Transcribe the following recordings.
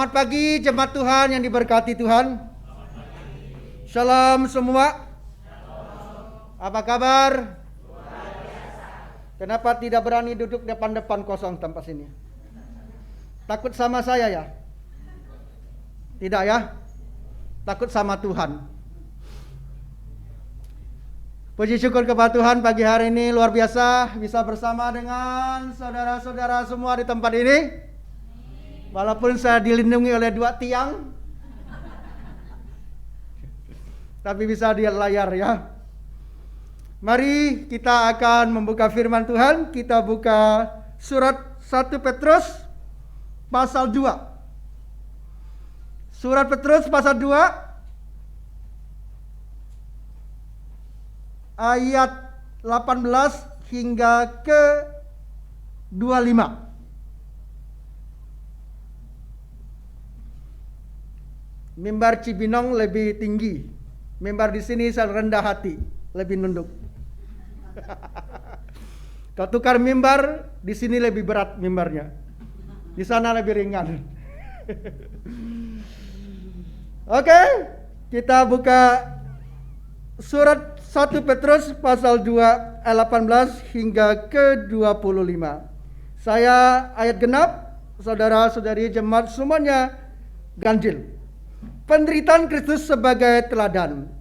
Selamat pagi jemaat Tuhan yang diberkati Tuhan. Shalom semua. Apa kabar? Kenapa tidak berani duduk depan-depan kosong tempat sini? Takut sama saya ya? Tidak ya? Takut sama Tuhan. Puji syukur kepada Tuhan, pagi hari ini luar biasa bisa bersama dengan saudara-saudara semua di tempat ini. Walaupun saya dilindungi oleh 2 tiang, tapi bisa di layar ya. Mari kita akan membuka firman Tuhan. Kita buka surat 1 Petrus pasal 2. Surat Petrus pasal 2 ayat 18 hingga ke 25. Mimbar Cibinong lebih tinggi. Mimbar di sini saya rendah hati, lebih nunduk. Kalau tukar mimbar, di sini lebih berat mimbarnya. Di sana lebih ringan. Oke, kita buka surat 1 Petrus pasal 2 ayat 18 hingga ke 25. Saya ayat genap, saudara-saudari jemaat semuanya ganjil. Penderitaan Kristus sebagai teladan.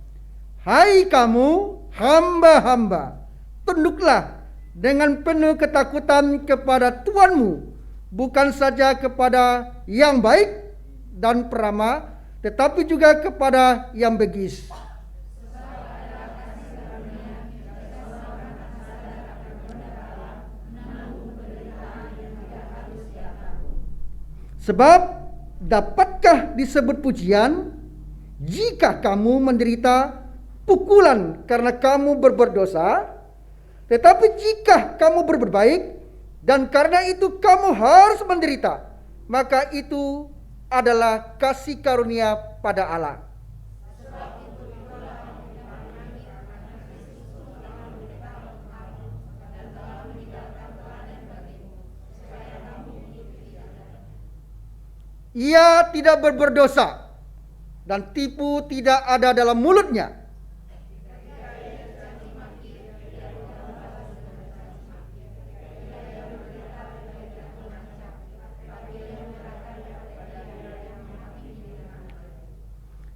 Hai kamu hamba-hamba, tunduklah dengan penuh ketakutan kepada Tuanmu, bukan saja kepada yang baik dan peramah, tetapi juga kepada yang begis. Sebab dapatkah disebut pujian jika kamu menderita pukulan karena kamu berbuat dosa? Tetapi jika kamu berbuat baik dan karena itu kamu harus menderita, maka itu adalah kasih karunia pada Allah. Ia tidak berbuat dosa dan tipu tidak ada dalam mulutnya.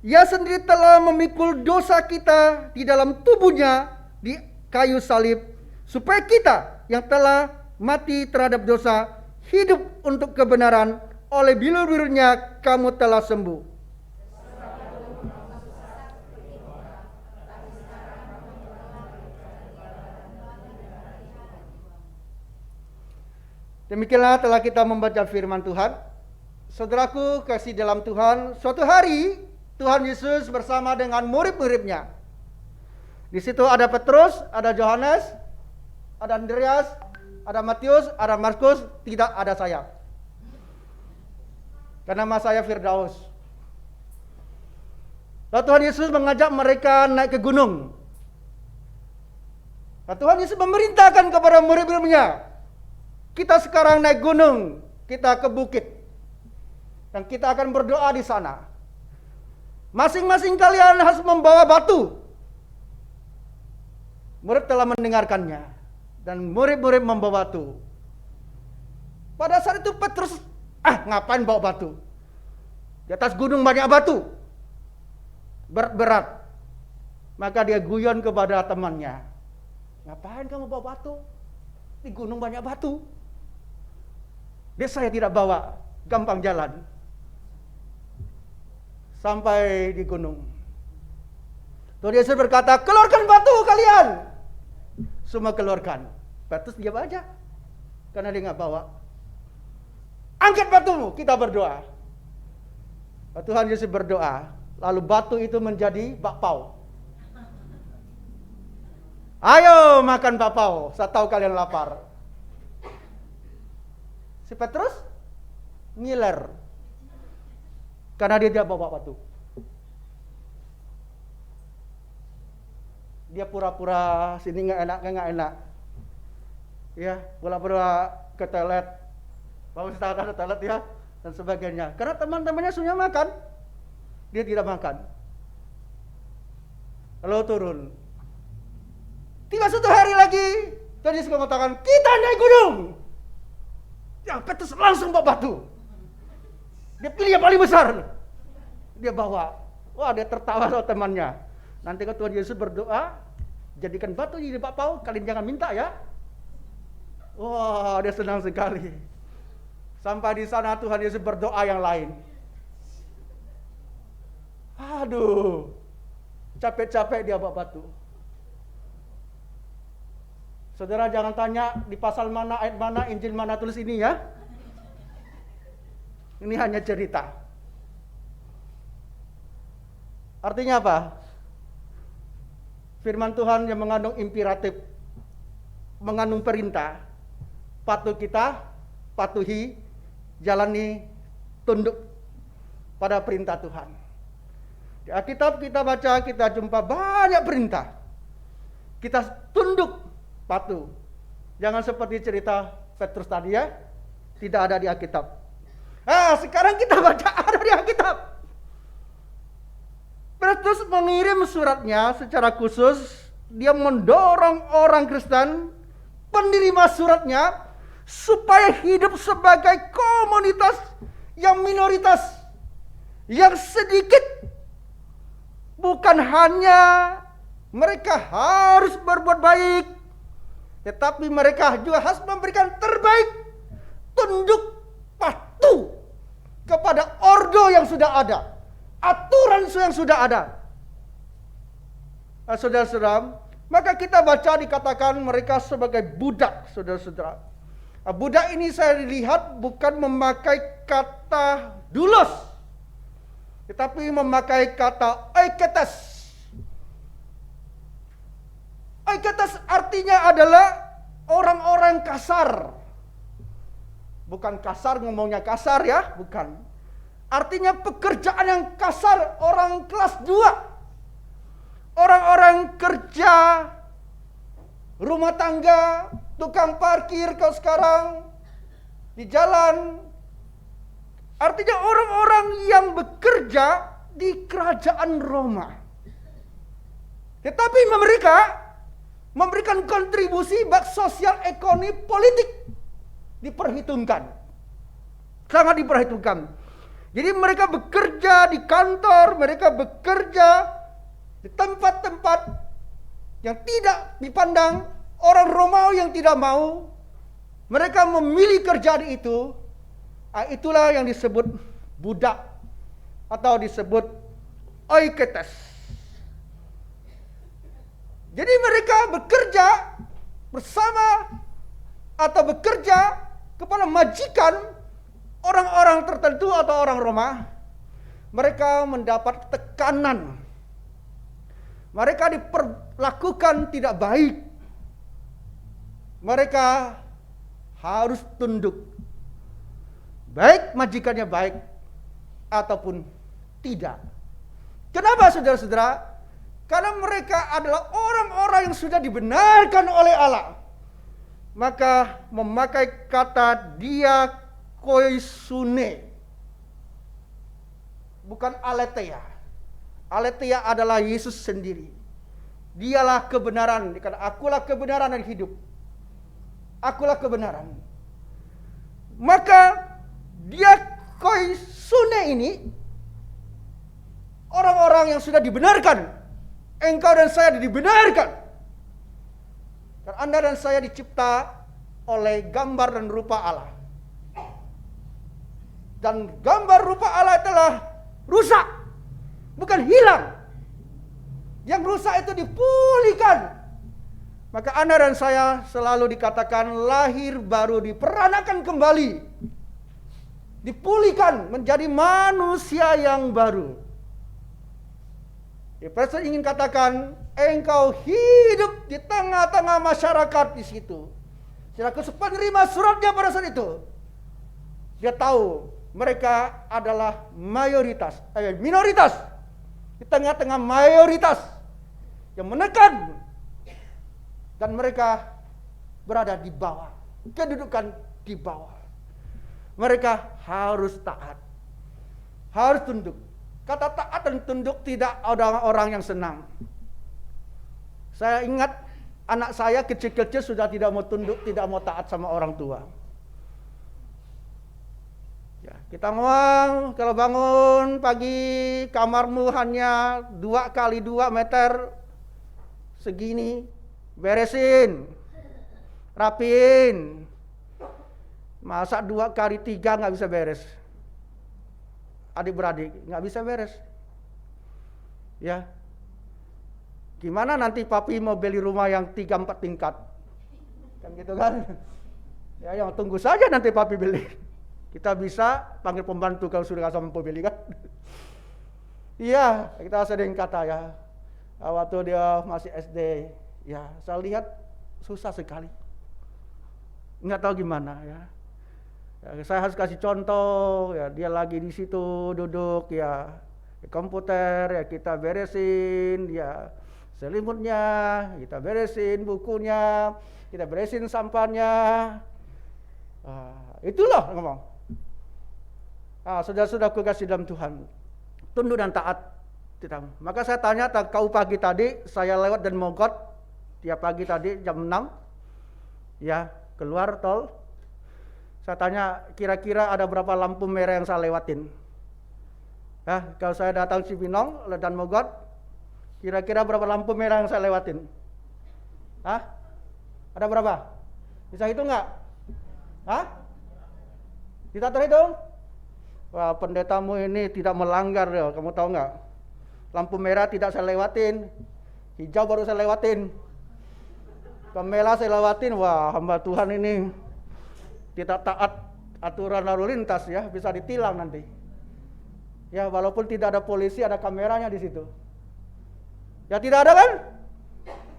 Ia sendiri telah memikul dosa kita di dalam tubuhnya di kayu salib, supaya kita yang telah mati terhadap dosa hidup untuk kebenaran. Oleh bilur-bilurnya kamu telah sembuh. Demikianlah telah kita membaca firman Tuhan. Saudaraku kasih dalam Tuhan, suatu hari Tuhan Yesus bersama dengan murid-muridnya. Di situ ada Petrus, ada Yohanes, ada Andreas, ada Matius, ada Markus, tidak ada saya. Karena nama saya Firdaus. Lalu Tuhan Yesus mengajak mereka naik ke gunung. Lalu Tuhan Yesus memerintahkan kepada murid-muridnya, kita sekarang naik gunung, kita ke bukit, dan kita akan berdoa di sana. Masing-masing kalian harus membawa batu. Murid telah mendengarkannya, dan murid-murid membawa batu. Pada saat itu Petrus, ngapain bawa batu? Di atas gunung banyak batu, berat. Maka dia guyon kepada temannya, ngapain kamu bawa batu? Di gunung banyak batu. Dia, saya tidak bawa, gampang jalan. Sampai di gunung, Tuhan Yesus berkata, keluarkan batu kalian. Semua keluarkan. Petrus diam aja, karena dia nggak bawa. Angkat batumu, kita berdoa. Tuhan Yesus berdoa, lalu batu itu menjadi bakpao. Ayo makan bakpao, saya tahu kalian lapar. Si Petrus ngiler, karena dia tidak bawa batu. Dia pura-pura sini nggak enak. Ya, pura-pura ke toilet. Bagus tak ada toilet ya. dan sebagainya. Karena teman-temannya sudah makan, dia tidak makan. Lalu turun. Tiba satu hari lagi, Tuhan Yesus mengatakan, kita naik gunung. Ya, Petrus langsung bawa batu. Dia pilih yang paling besar. Dia bawa. Wah, dia tertawa sama temannya. Nanti kan Tuhan Yesus berdoa, jadikan batu jadi bakpao, kalian jangan minta ya. Wah, dia senang sekali. Sampai di sana Tuhan Yesus berdoa yang lain. Aduh, capek-capek dia bawa batu. Saudara jangan tanya di pasal mana, ayat mana, Injil mana tulis ini ya. Ini hanya cerita. Artinya apa? Firman Tuhan yang mengandung imperatif, mengandung perintah. Patut kita patuhi, jalani, tunduk pada perintah Tuhan. Di Alkitab kita baca, kita jumpa banyak perintah. Kita tunduk, patuh. Jangan seperti cerita Petrus tadi ya, tidak ada di Alkitab. Sekarang kita baca ada di Alkitab. Petrus mengirim suratnya secara khusus, dia mendorong orang Kristen, penerima suratnya, supaya hidup sebagai komunitas yang minoritas, yang sedikit. Bukan hanya mereka harus berbuat baik, tetapi mereka juga harus memberikan terbaik, tunduk, patuh kepada ordo yang sudah ada, aturan yang sudah ada. Saudara-saudara, maka kita baca dikatakan mereka sebagai budak, saudara-saudara. Budak ini saya lihat bukan memakai kata doulos, tetapi memakai kata oiketes. Oiketes artinya adalah orang-orang kasar. Bukan kasar ngomongnya kasar ya, bukan. Artinya pekerjaan yang kasar, orang kelas 2. Orang-orang kerja, rumah tangga, tukang parkir kalau sekarang, di jalan. Artinya orang-orang yang bekerja di kerajaan Roma. Tetapi mereka memberikan kontribusi bak sosial, ekonomi, politik. Diperhitungkan. Sangat diperhitungkan. Jadi mereka bekerja di kantor, mereka bekerja di tempat-tempat yang tidak dipandang orang Romawi yang tidak mau. Mereka memilih kerjaan itu. Itulah yang disebut budak atau disebut oiketes. Jadi mereka bekerja bersama atau bekerja kepada majikan orang-orang tertentu atau orang Roma. Mereka mendapat tekanan. Mereka diperlakukan tidak baik. Mereka harus tunduk. Baik majikannya baik ataupun tidak. Kenapa saudara-saudara? Karena mereka adalah orang-orang yang sudah dibenarkan oleh Allah. Maka memakai kata diakoisune, bukan aletheia. Aletheia adalah Yesus sendiri. Dialah kebenaran. Dikatakan akulah kebenaran dan hidup. Akulah kebenaran. Maka diakoisune ini orang-orang yang sudah dibenarkan. Engkau dan saya dibenarkan. Karena Anda dan saya dicipta oleh gambar dan rupa Allah. Dan gambar rupa Allah telah rusak, bukan hilang. Yang rusak itu dipulihkan. Maka Anda dan saya selalu dikatakan lahir baru, diperanakan kembali. Dipulihkan menjadi manusia yang baru. Petrus ingin katakan, engkau hidup di tengah-tengah masyarakat di situ. Selaku penerima suratnya pada saat itu, dia tahu mereka adalah minoritas di tengah-tengah mayoritas yang menekan, dan mereka berada di bawah, kedudukan di bawah. Mereka harus taat. Harus tunduk. Kata taat dan tunduk tidak ada orang yang senang. Saya ingat anak saya kecil-kecil sudah tidak mau tunduk, tidak mau taat sama orang tua. Ya, kita ngomong, kalau bangun pagi kamarmu hanya 2x2 meter segini, beresin, rapiin. Masa 2x3 nggak bisa beres. Adik-beradik nggak bisa beres. Ya, gimana nanti papi mau beli rumah yang 3-4 tingkat? Kan gitu kan? Ya, yang tunggu saja nanti papi beli. Kita bisa panggil pembantu kalau sudah mampu beli kan? Iya, kita sering kata ya, waktu dia masih SD, ya saya lihat susah sekali. Nggak tahu gimana ya. Saya harus kasih contoh, ya dia lagi di situ duduk ya di komputer, ya kita beresin, ya selimutnya, kita beresin bukunya, kita beresin sampahnya. Itulah ngomong. Saudara-saudaraku kasih dalam Tuhan, tunduk dan taat. Maka saya tanya, kau pagi tadi saya lewat dan mogot tiap pagi tadi jam 6, ya keluar tol. Saya tanya, kira-kira ada berapa lampu merah yang saya lewatin? Kalau saya datang Cibinong dan mogot, kira-kira berapa lampu merah yang saya lewatin? Ada berapa? Bisa hitung nggak? Bisa terhitung? Wah, pendetamu ini tidak melanggar ya, kamu tahu nggak? Lampu merah tidak saya lewatin, hijau baru saya lewatin, merah saya lewatin. Wah, hamba Tuhan ini tidak taat aturan lalu lintas ya, bisa ditilang nanti. Ya, walaupun tidak ada polisi, ada kameranya di situ. Ya tidak ada kan?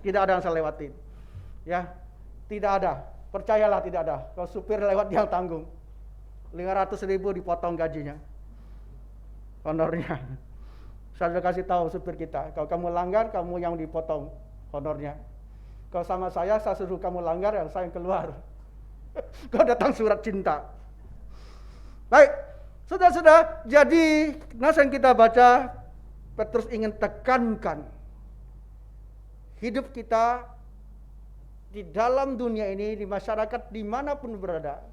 Tidak ada yang saya lewatin. Ya, tidak ada. Percayalah tidak ada. Kalau supir lewat dia tanggung. 500.000 dipotong gajinya, honornya. Saya sudah kasih tahu supir kita, kalau kamu langgar, kamu yang dipotong honornya. Kalau sama saya suruh kamu langgar, yang saya yang keluar. Kau datang surat cinta. Baik, saudara-saudara, jadi nas yang kita baca, Petrus ingin tekankan hidup kita di dalam dunia ini, di masyarakat dimanapun berada.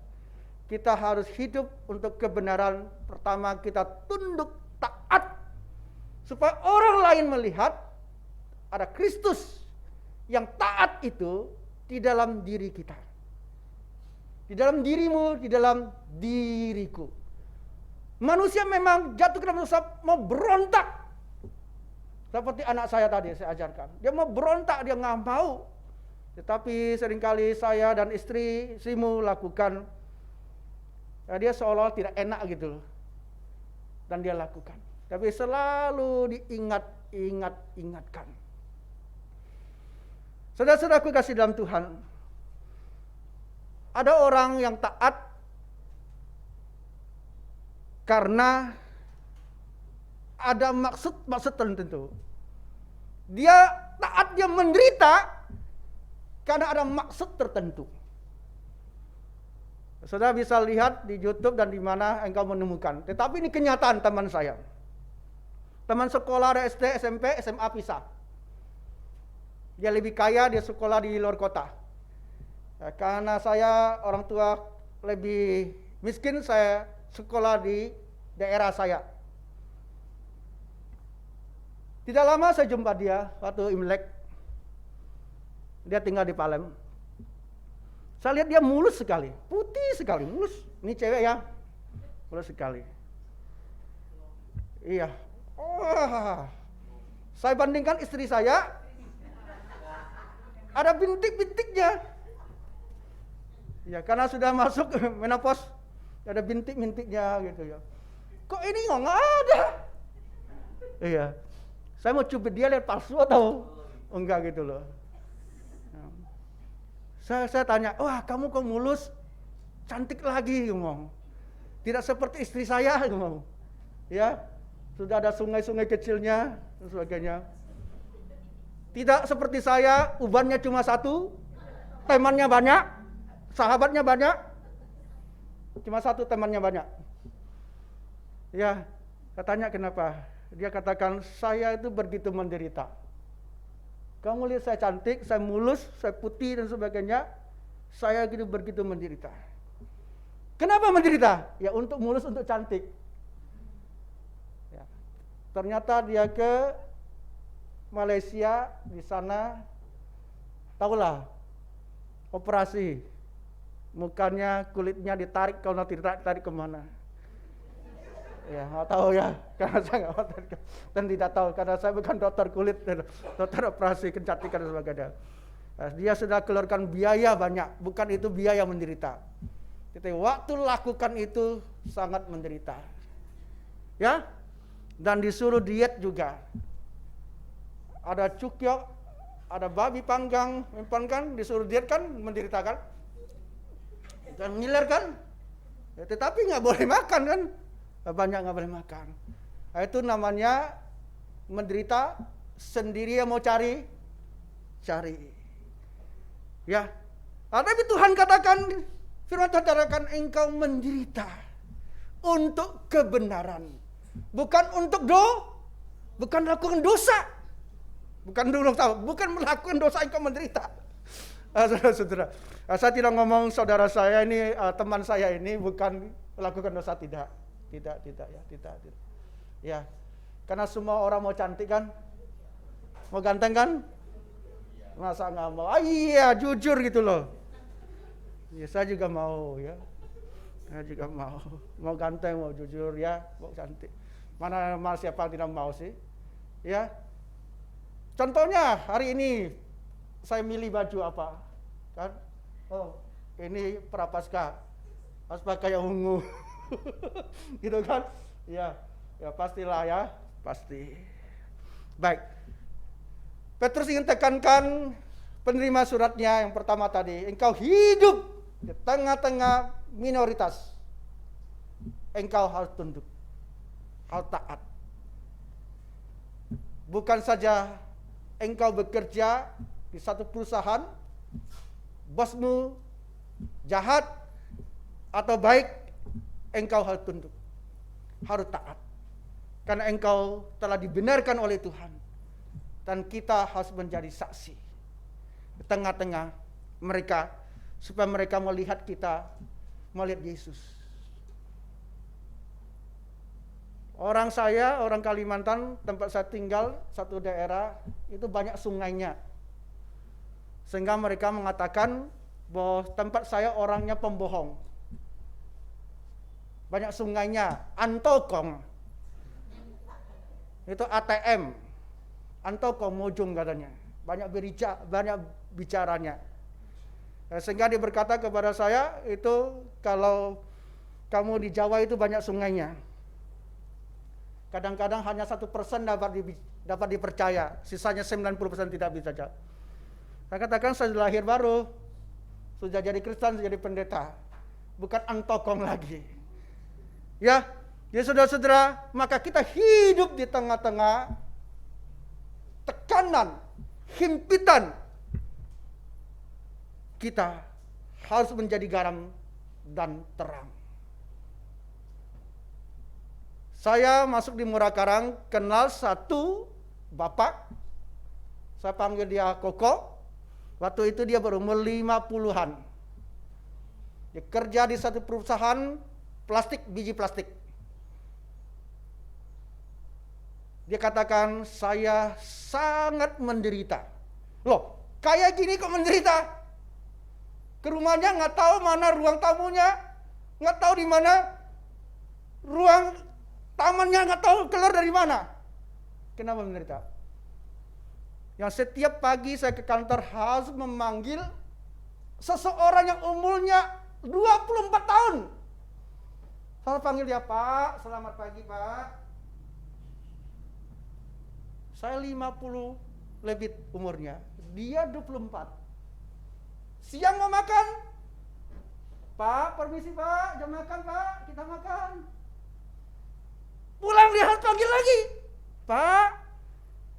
Kita harus hidup untuk kebenaran. Pertama, kita tunduk taat supaya orang lain melihat ada Kristus yang taat itu di dalam diri kita, di dalam dirimu, di dalam diriku. Manusia memang jatuh ke dalam dosa, mau berontak, seperti anak saya tadi saya ajarkan. Dia mau berontak, dia nggak mau. Tetapi seringkali saya dan istrimu lakukan. Dia seolah-olah tidak enak gitu, dan dia lakukan. Tapi selalu diingatkan. Saudara-saudaraku kasih dalam Tuhan, ada orang yang taat karena ada maksud tertentu. Dia taat, dia menderita karena ada maksud tertentu. Saudara bisa lihat di YouTube dan di mana engkau menemukan. Tetapi ini kenyataan teman saya. Teman sekolah dari SD, SMP, SMA pisah. Dia lebih kaya, dia sekolah di luar kota. Ya, karena saya orang tua lebih miskin, saya sekolah di daerah saya. Tidak lama saya jumpa dia waktu Imlek. Dia tinggal di Palem. Saya lihat dia mulus sekali, putih sekali, mulus. Ini cewek ya, mulus sekali. Iya. Saya bandingkan istri saya, ada bintik-bintiknya. Ya, karena sudah masuk menopause, ada bintik-bintiknya gitu ya. Kok ini nggak ada? Iya. Saya mau cubit dia lihat palsu atau enggak gitu loh. Saya tanya, wah kamu kok mulus, cantik lagi, ngomong. Tidak seperti istri saya, ngomong. Ya, sudah ada sungai-sungai kecilnya dan sebagainya. Tidak seperti saya, ubannya cuma satu, temannya banyak, sahabatnya banyak. cuma satu temannya banyak. Ya, katanya kenapa? Dia katakan, saya itu begitu menderita. Kamu lihat saya cantik, saya mulus, saya putih dan sebagainya. Saya begitu menderita. Kenapa menderita? Ya untuk mulus, untuk cantik. Ya. Ternyata dia ke Malaysia, di sana, tahulah, operasi. Mukanya, kulitnya ditarik, kalau nanti ditarik kemana. Ya, nggak tahu ya, karena saya nggak tahu dan tidak tahu, karena saya bukan dokter kulit, dokter operasi kecantikan dan sebagainya. Dia sudah keluarkan biaya banyak, bukan itu biaya menderita. Jadi waktu lakukan itu sangat menderita, ya, dan disuruh diet juga. Ada cukyok, ada babi panggang, kan, disuruh diet kan, menderita kan, dan ngiler kan, ya, tetapi nggak boleh makan kan. Banyak nggak boleh makan. Itu namanya menderita sendiri yang mau cari. Ya. Tapi Tuhan katakan, firman Tuhan katakan engkau menderita untuk kebenaran, bukan untuk bukan melakukan dosa. Bukan melakukan dosa engkau menderita. Saudara-saudara, saya tidak ngomong saudara saya ini, teman saya ini bukan melakukan dosa, tidak. Tidak. Ya, karena semua orang mau cantik kan, mau ganteng kan, masa nggak mau? Iya, jujur gitu loh. Ya, saya juga mau ya, saya juga mau ganteng, mau jujur ya, mau cantik. Mana siapa yang tidak mau sih? Ya, contohnya hari ini saya milih baju apa, kan? Oh, ini Prapaskah, harus pakai yang ungu. Gitu kan? Ya pastilah ya, pasti. Baik. Petrus ingin tekankan penerima suratnya yang pertama tadi, engkau hidup di tengah-tengah minoritas. Engkau harus tunduk, harus taat. Bukan saja engkau bekerja di satu perusahaan, bosmu jahat atau baik, engkau harus tunduk, harus taat. Karena engkau telah dibenarkan oleh Tuhan. Dan kita harus menjadi saksi di tengah-tengah mereka, supaya mereka melihat kita, melihat Yesus. Orang Kalimantan, tempat saya tinggal, satu daerah, itu banyak sungainya. Sehingga mereka mengatakan bahwa tempat saya orangnya pembohong. Banyak sungainya, Antokong. Itu ATM. Antokong Mojong katanya. Banyak bicaranya. Sehingga dia berkata kepada saya, itu kalau kamu di Jawa itu banyak sungainya. Kadang-kadang hanya 1% dapat dipercaya, sisanya 90% tidak bisa. Saya katakan saya lahir baru, sudah jadi Kristen, sudah jadi pendeta, bukan Antokong lagi. Ya saudara-saudara, maka kita hidup di tengah-tengah tekanan, himpitan. Kita harus menjadi garam dan terang. Saya masuk di Murakarang, kenal satu bapak, saya panggil dia Koko. Waktu itu dia berumur 50-an. Dia kerja di satu perusahaan biji plastik. Dia katakan, saya sangat menderita. Loh, kayak gini kok menderita? Ke rumahnya nggak tahu mana ruang tamunya, nggak tahu di mana ruang tamannya, nggak tahu keluar dari mana. Kenapa menderita? Yang setiap pagi saya ke kantor harus memanggil seseorang yang umurnya 24 tahun. Saya panggil dia, Pak, selamat pagi Pak. Saya 50 lebih umurnya, dia 24. Siang mau makan? Pak, permisi Pak, jam makan Pak, kita makan. Pulang dia harus panggil lagi. Pak,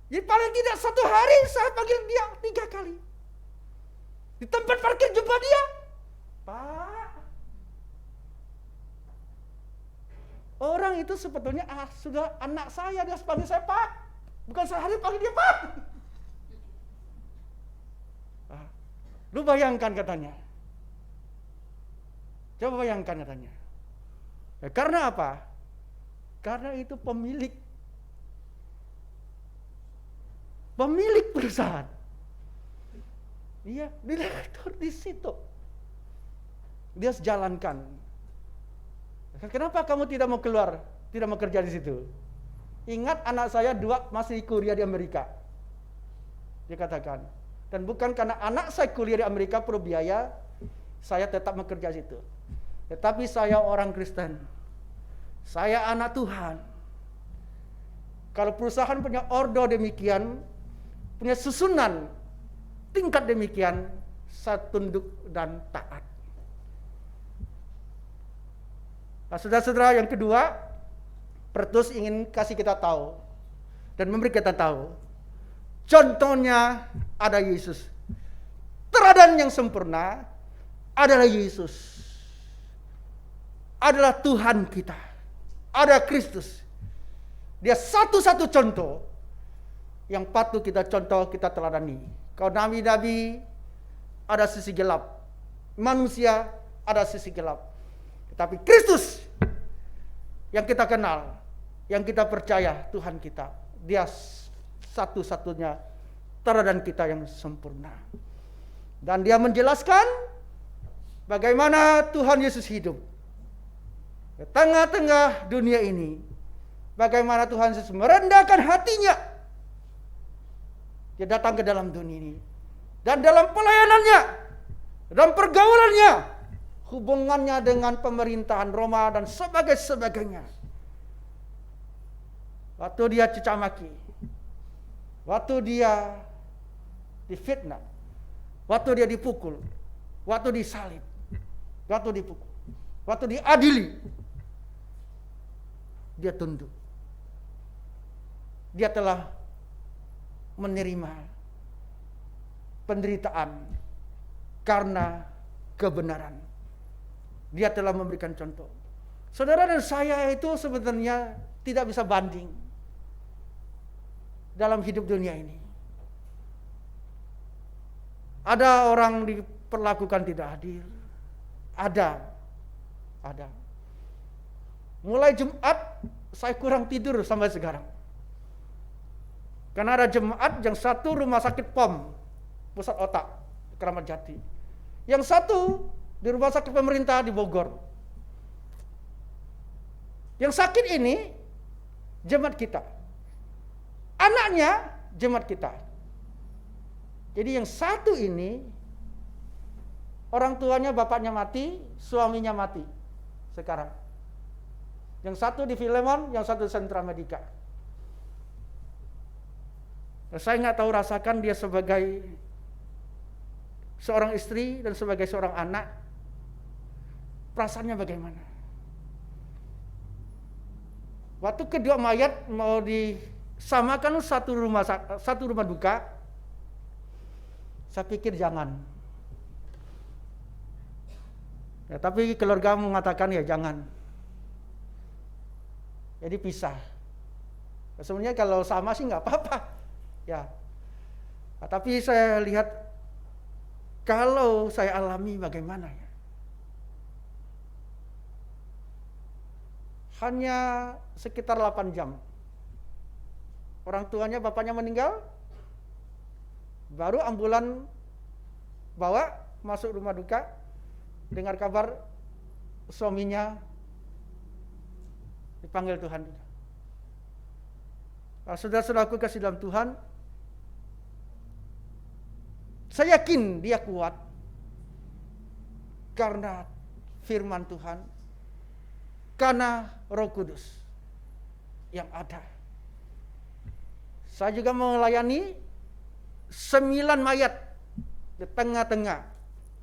ya paling tidak 1 hari saya panggil dia 3 kali. Di tempat parkir jumpa dia. Pak, Orang itu sebetulnya sudah anak saya, dia panggil saya Pak. Bukan sehari panggil dia Pak. Lu bayangkan katanya. Coba bayangkan katanya. Ya, karena apa? Karena itu pemilik perusahaan. Iya, direktur di situ. Dia jalankan. Kenapa kamu tidak mau keluar, tidak mau kerja di situ? Ingat anak saya 2 masih kuliah di Amerika. Dia katakan. Dan bukan karena anak saya kuliah di Amerika perlu biaya, saya tetap bekerja di situ. Tetapi saya orang Kristen. Saya anak Tuhan. Kalau perusahaan punya ordo demikian, punya susunan tingkat demikian, saya tunduk dan taat. Nah, saudara-saudara, yang kedua, Petrus ingin kasih kita tahu dan memberi kita tahu. Contohnya ada Yesus. Teladan yang sempurna adalah Yesus. Adalah Tuhan kita. Ada Kristus. Dia satu-satu contoh yang patut kita contoh, kita teladani. Kalau nabi-nabi ada sisi gelap, manusia ada sisi gelap. Tetapi Kristus yang kita kenal, yang kita percaya Tuhan kita, dia satu-satunya teladan kita yang sempurna. Dan dia menjelaskan bagaimana Tuhan Yesus hidup di tengah-tengah dunia ini. Bagaimana Tuhan Yesus merendahkan hatinya. Dia datang ke dalam dunia ini. Dan dalam pelayanannya, dalam pergaulannya, hubungannya dengan pemerintahan Roma dan sebagainya. Waktu dia cacamaki, waktu dia difitnah, waktu dia dipukul, waktu disalib, waktu dipukul, waktu diadili, dia tunduk. Dia telah menerima penderitaan karena kebenaran. Dia telah memberikan contoh. Saudara dan saya itu sebenarnya tidak bisa banding dalam hidup dunia ini. Ada orang diperlakukan tidak adil. Ada. Mulai Jumat saya kurang tidur sampai sekarang. Karena ada jemaat yang satu rumah sakit POM, pusat otak, Kramat Jati. Yang satu di rumah sakit pemerintah di Bogor. Yang sakit ini jemaat kita. Anaknya jemaat kita. Jadi yang satu ini orang tuanya, bapaknya mati, suaminya mati sekarang. Yang satu di Filemon, yang satu di Sentra Medika. Saya nggak tahu rasakan dia sebagai seorang istri dan sebagai seorang anak, perasaannya bagaimana? Waktu kedua mayat mau disamakan satu rumah duka, saya pikir jangan. Ya, tapi keluarga mengatakan ya jangan. Jadi pisah. Sebenarnya kalau sama sih nggak apa-apa. Ya, nah, tapi saya lihat kalau saya alami bagaimana ya. Hanya sekitar 8 jam. Orang tuanya, bapaknya meninggal, baru ambulan bawa masuk rumah duka, dengar kabar suaminya dipanggil Tuhan. Nah, saudara-saudaraku kasih dalam Tuhan, saya yakin dia kuat karena firman Tuhan, karena Roh Kudus yang ada. Saya juga melayani 9 mayat di tengah-tengah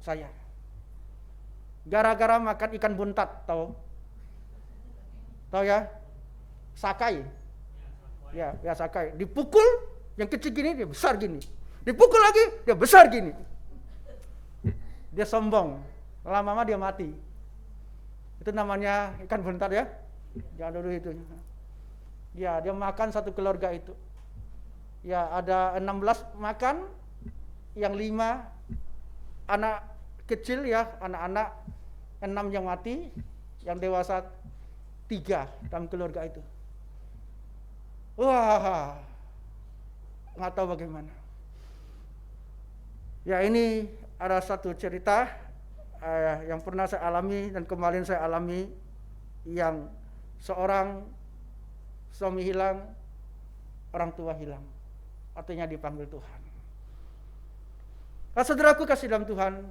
saya. Gara-gara makan ikan buntat, tahu ya? Sakai. Ya sakai. Dipukul yang kecil gini, dia besar gini. Dipukul lagi, dia besar gini. Dia sombong. Lama-lama dia mati. Itu namanya ikan buntat ya. Jangan dulu itu. Ya, dia makan satu keluarga itu. Ya, ada 16 makan, yang 5 anak kecil ya, anak-anak, 6 yang mati, yang dewasa 3 dalam keluarga itu. Wah, nggak tahu bagaimana. Ya, ini ada satu cerita yang pernah saya alami dan kemarin saya alami, yang seorang suami hilang, orang tua hilang, artinya dipanggil Tuhan. Nah, saudaraku kasih dalam Tuhan,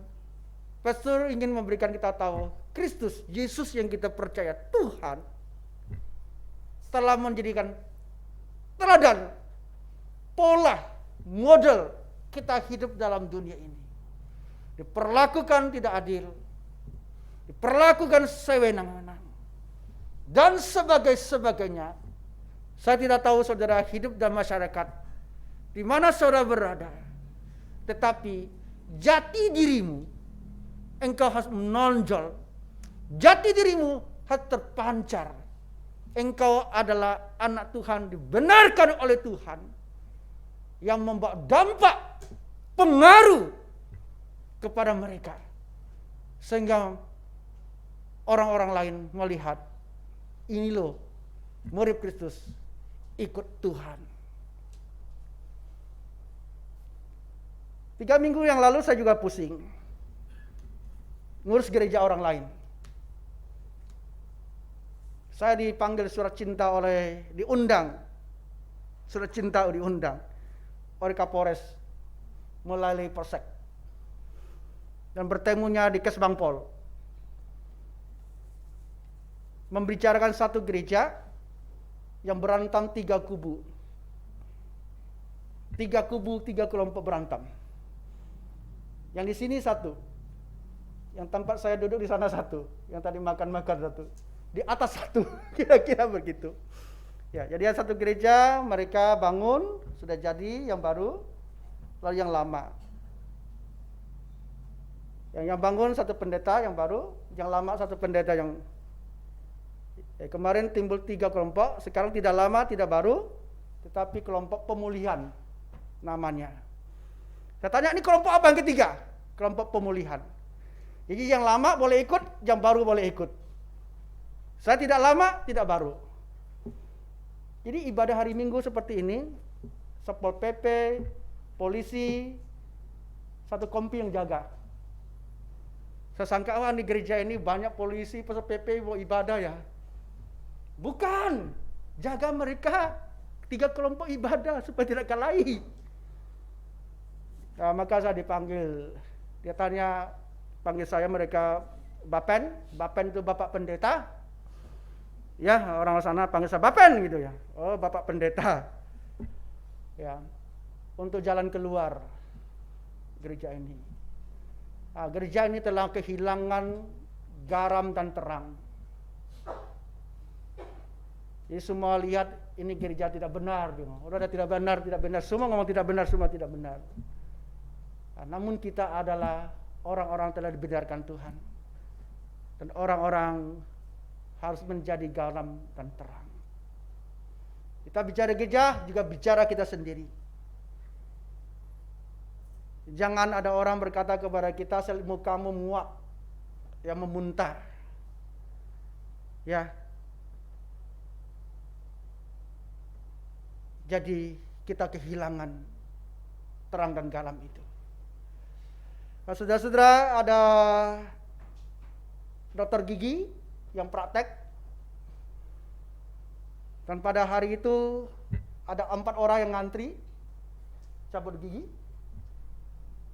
pastor ingin memberikan kita tahu, Kristus, Yesus yang kita percaya, Tuhan telah menjadikan teladan, pola, model kita hidup dalam dunia ini. Diperlakukan tidak adil, diperlakukan sewenang-wenang, dan sebagainya. Saya tidak tahu saudara hidup dalam masyarakat di mana saudara berada, tetapi jati dirimu engkau harus menonjol, jati dirimu harus terpancar. Engkau adalah anak Tuhan, dibenarkan oleh Tuhan, yang membawa dampak, pengaruh kepada mereka, sehingga orang-orang lain melihat, ini loh murid Kristus, ikut Tuhan. 3 minggu yang lalu saya juga pusing ngurus gereja orang lain. Saya dipanggil surat cinta diundang oleh Kapolres melalui Polsek, dan bertemunya di Kesbangpol, membicarakan satu gereja yang berantem 3 kubu. 3 kubu, 3 kelompok berantem. Yang di sini satu, yang tempat saya duduk di sana satu, yang tadi makan-makan satu, di atas satu, kira-kira begitu. Ya, jadi ada satu gereja mereka bangun, sudah jadi yang baru, lalu yang lama. Yang bangun satu pendeta yang baru, yang lama satu pendeta yang kemarin timbul 3 kelompok, sekarang tidak lama, tidak baru, tetapi kelompok pemulihan namanya. Saya tanya, ini kelompok apa yang ketiga? Kelompok pemulihan. Jadi yang lama boleh ikut, yang baru boleh ikut. Saya tidak lama, tidak baru. Jadi ibadah hari Minggu seperti ini, Satpol PP, polisi, satu kompi yang jaga. Saya sangka, wah di gereja ini banyak polisi, Satpol PP mau ibadah ya. Bukan, jaga mereka 3 kelompok ibadah supaya tidak kalahi. Nah, maka saya dipanggil, dia tanya, panggil saya, mereka Bapen itu Bapak Pendeta. Ya, orang sana panggil saya Bapen gitu ya. Oh, Bapak Pendeta. Ya, untuk jalan keluar gereja ini. Nah, gereja ini telah kehilangan garam dan terang. Jadi semua lihat ini gereja tidak benar, udah tidak benar, semua ngomong tidak benar, semua tidak benar. Nah, namun kita adalah orang-orang telah dibenarkan Tuhan, dan orang-orang harus menjadi garam dan terang. Kita bicara gereja, juga bicara kita sendiri. Jangan ada orang berkata kepada kita, mukamu muak, yang memuntah. Ya. Jadi kita kehilangan terang dan garam itu. Nah, saudara-saudara, ada dokter gigi yang praktek, dan pada hari itu ada 4 orang yang ngantri cabut gigi.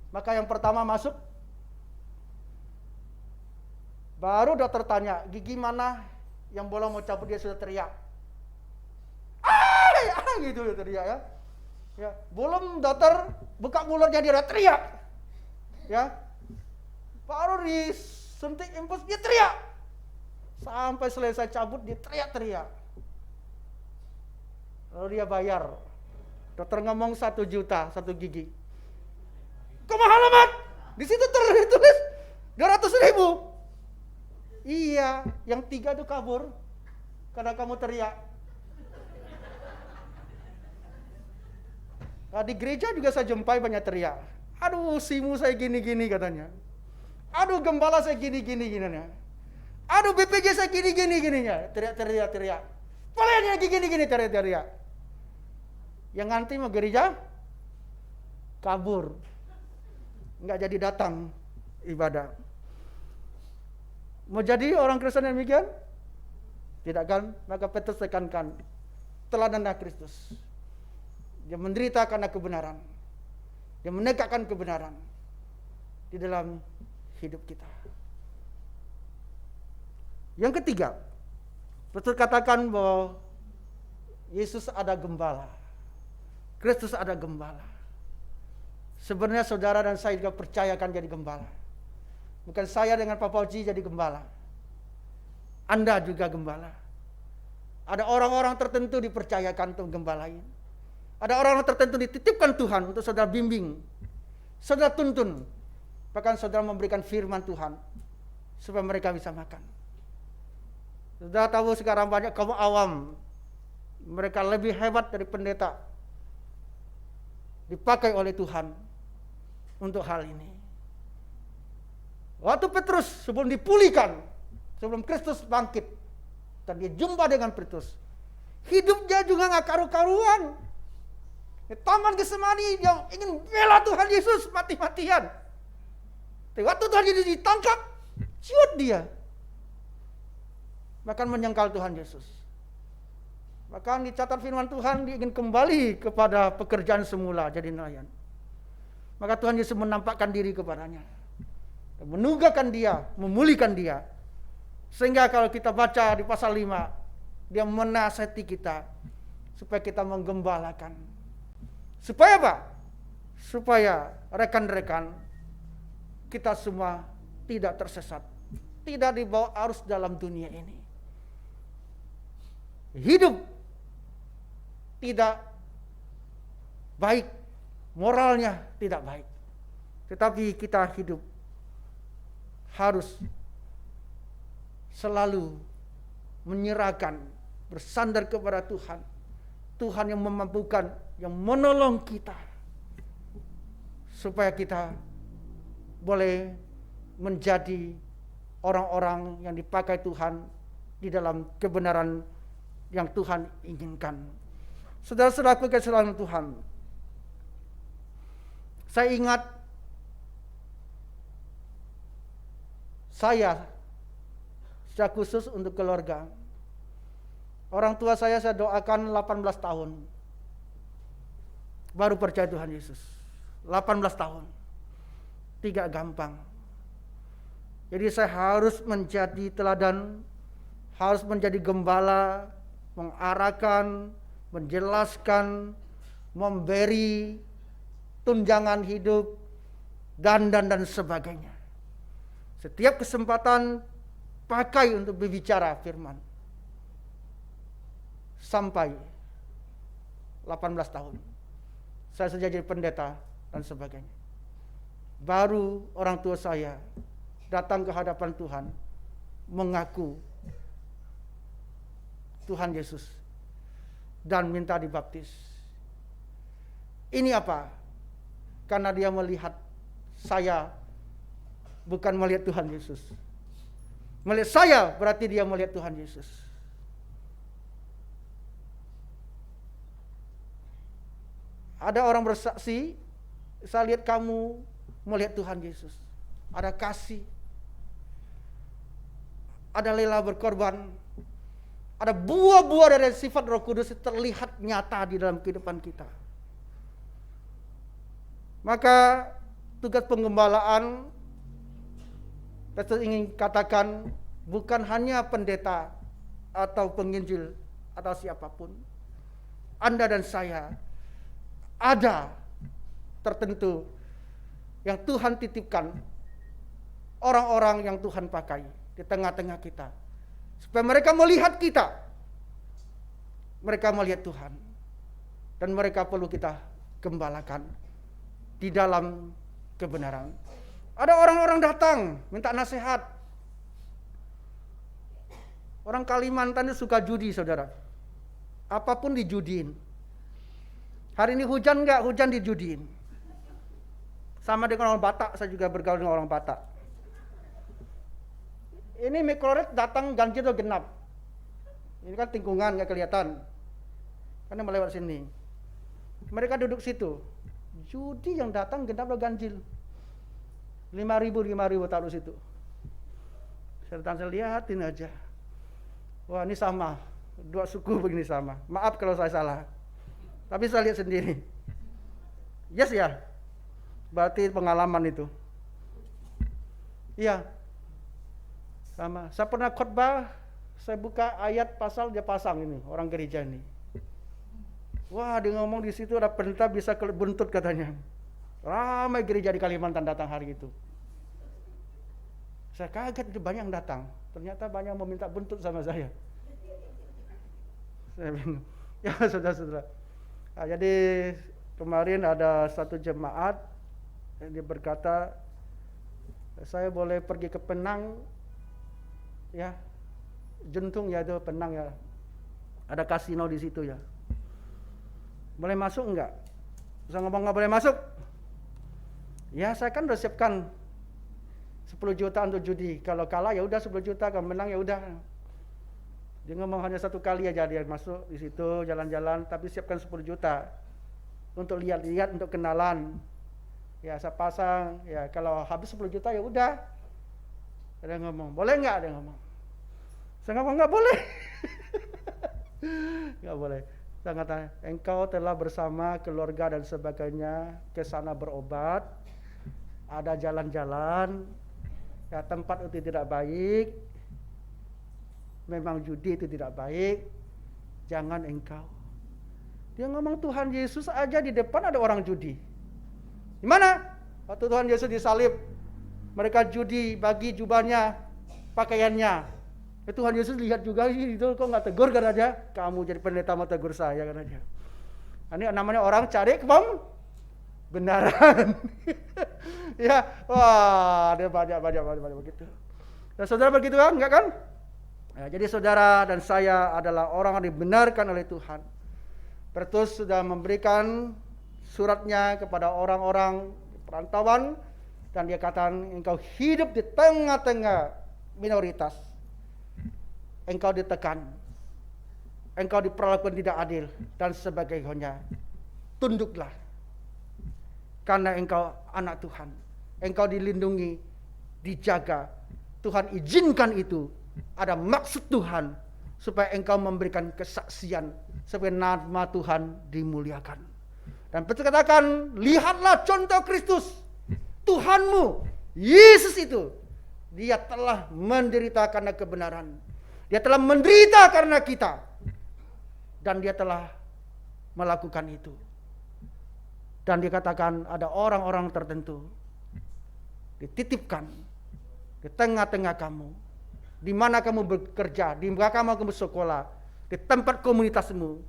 Maka yang pertama masuk, baru dokter tanya, gigi mana yang boleh mau cabut, dia sudah teriak. Gitu ya teriak ya. Ya, belum dokter buka mulutnya dia udah teriak. Ya. Baru disuntik infus dia teriak. Sampai selesai cabut dia teriak-teriak. Lalu dia bayar. Dokter ngomong 1 juta 1 gigi. Kemahal amat. Di situ tertulis 200.000. Iya, yang 3 itu kabur. karena kamu teriak. Nah, di gereja juga saya jumpai banyak teriak. Aduh, simu saya gini-gini katanya. Aduh, gembala saya gini-gini gininya. Aduh, BPJ saya gini-gini gininya. Teriak. Pelayannya gini-gini teriak. Yang nanti mau gereja kabur. Enggak jadi datang ibadah. Mau jadi orang Kristen yang demikian? Tidak kan? Maka Petrus tekankan teladanlah Kristus. Dia menderita karena kebenaran. Dia menegakkan kebenaran di dalam hidup kita. Yang ketiga, Petrus katakan bahwa Yesus ada gembala. Kristus ada gembala. Sebenarnya saudara dan saya juga percaya akan jadi gembala. Bukan saya dengan Pak Pauji jadi gembala. Anda juga gembala. Ada orang-orang tertentu dipercayakan untuk gembalain. Ada orang-orang tertentu dititipkan Tuhan untuk saudara bimbing, saudara tuntun. Bahkan saudara memberikan firman Tuhan supaya mereka bisa makan. Saudara tahu sekarang banyak kaum awam, mereka lebih hebat dari pendeta, dipakai oleh Tuhan untuk hal ini. Waktu Petrus sebelum dipulihkan, sebelum Kristus bangkit, dan dia jumpa dengan Petrus, hidupnya juga nggak karu-karuan. Di Taman Getsemani dia ingin bela Tuhan Yesus mati-matian. Tapi waktu Tuhan Yesus ditangkap, ciut dia. Bahkan menyangkal Tuhan Yesus. Bahkan dicatat firman Tuhan, dia ingin kembali kepada pekerjaan semula jadi nelayan. Maka Tuhan Yesus menampakkan diri kepadanya, menunggakan dia, memulihkan dia. Sehingga kalau kita baca di pasal 5, dia menasihati kita supaya kita menggembalakan. Supaya apa? Supaya rekan-rekan kita semua tidak tersesat, tidak dibawa arus dalam dunia ini. Hidup tidak baik, moralnya tidak baik. Tetapi kita hidup harus selalu menyerahkan, bersandar kepada Tuhan. Tuhan yang memampukan, yang menolong kita. Supaya kita boleh menjadi orang-orang yang dipakai Tuhan di dalam kebenaran yang Tuhan inginkan. Saudara-saudaraku kesalahan Tuhan, saya ingat saya secara khusus untuk keluarga. Orang tua saya doakan 18 tahun. Baru percaya Tuhan Yesus. 18 tahun. Tidak gampang. Jadi saya harus menjadi teladan, harus menjadi gembala, mengarahkan, menjelaskan, memberi tunjangan hidup, dan sebagainya. Setiap kesempatan pakai untuk berbicara firman. Sampai 18 tahun. Saya sudah jadi pendeta dan sebagainya. Baru orang tua saya datang ke hadapan Tuhan, mengaku Tuhan Yesus dan minta dibaptis. Ini apa? Karena dia melihat saya bukan melihat Tuhan Yesus. Melihat saya berarti dia melihat Tuhan Yesus. Ada orang bersaksi, saya lihat kamu melihat Tuhan Yesus. Ada kasih, ada rela berkorban, ada buah-buah dari sifat Roh Kudus terlihat nyata di dalam kehidupan kita. Maka tugas penggembalaan, saya ingin katakan, bukan hanya pendeta atau penginjil atau siapapun. Anda dan saya ada tertentu yang Tuhan titipkan, orang-orang yang Tuhan pakai di tengah-tengah kita, supaya mereka melihat kita, mereka melihat Tuhan, dan mereka perlu kita gembalakan di dalam kebenaran. Ada orang-orang datang minta nasihat, Orang Kalimantan itu suka judi, saudara. Apapun dijudiin. Hari ini hujan nggak? Hujan dijudiin. Sama dengan orang Batak, saya juga bergaul dengan orang Batak. Ini mikrolet datang ganjil atau genap. Ini kan tikungan nggak kelihatan. Karena melewat sini. Mereka duduk situ. Judi yang datang genap atau ganjil. 5.000 taruh situ. Saya lihatin aja. Wah, ini sama. Dua suku begini sama. Maaf kalau saya salah. Tapi saya lihat sendiri. Yes ya. Berarti pengalaman itu. Iya. Sama. Saya pernah khotbah, saya buka ayat pasal, dia pasang ini, orang gereja ini. Wah, dia ngomong di situ ada perintah bisa buntut katanya. Ramai gereja di Kalimantan datang hari itu. Saya kaget itu banyak yang datang. Ternyata banyak mau minta buntut sama saya. Saya bingung. Ya saudara-saudara. Nah, jadi kemarin ada satu jemaat yang dia berkata, saya boleh pergi ke Penang, ya, Jentung ya itu Penang ya. Ada kasino di situ ya. Boleh masuk enggak? Saya ngomong nggak boleh masuk. Ya saya kan udah siapkan 10 juta untuk judi. Kalau kalah ya udah 10 juta, kalau menang ya udah. Dia ngomong hanya satu kali aja dia masuk di situ jalan-jalan, tapi siapkan 10 juta untuk lihat-lihat, untuk kenalan. Ya saya pasang, ya kalau habis 10 juta ya udah. Dia ngomong, boleh nggak? Dia ngomong. Saya ngomong nggak boleh. Nggak boleh. Saya kata, engkau telah bersama keluarga dan sebagainya ke sana berobat, ada jalan-jalan, ya tempat itu tidak baik, memang judi itu tidak baik, jangan engkau. Dia ngomong Tuhan Yesus aja di depan ada orang judi. Gimana? Waktu Tuhan Yesus disalib, mereka judi bagi jubahnya, pakaiannya. Tuhan Yesus lihat juga itu kok nggak tegur kan aja, kamu jadi pendeta mau tegur saya kan aja. Ini namanya orang cari kebenaran. Ya, wah, dia banyak begitu. Dan saudara begitu kan, enggak kan? Ya, jadi saudara dan saya adalah orang yang dibenarkan oleh Tuhan. Petrus sudah memberikan suratnya kepada orang-orang perantauan dan dia katakan engkau hidup di tengah-tengah minoritas. Engkau ditekan, engkau diperlakukan tidak adil dan sebagainya. Tunduklah, karena engkau anak Tuhan, engkau dilindungi, dijaga. Tuhan izinkan itu, ada maksud Tuhan supaya engkau memberikan kesaksian supaya nama Tuhan dimuliakan. Dan Petrus katakan, lihatlah contoh Kristus, Tuhanmu, Yesus itu, dia telah menderita karena kebenaran. Dia telah menderita karena kita. Dan dia telah melakukan itu. Dan dikatakan ada orang-orang tertentu dititipkan di tengah-tengah kamu. Di mana kamu bekerja, di mana kamu bersekolah, di tempat komunitasmu,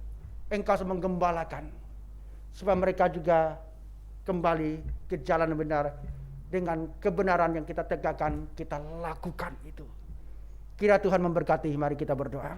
engkau menggembalakan. Supaya mereka juga kembali ke jalan yang benar. Dengan kebenaran yang kita tegakkan, kita lakukan itu. Kira Tuhan memberkati, mari kita berdoa.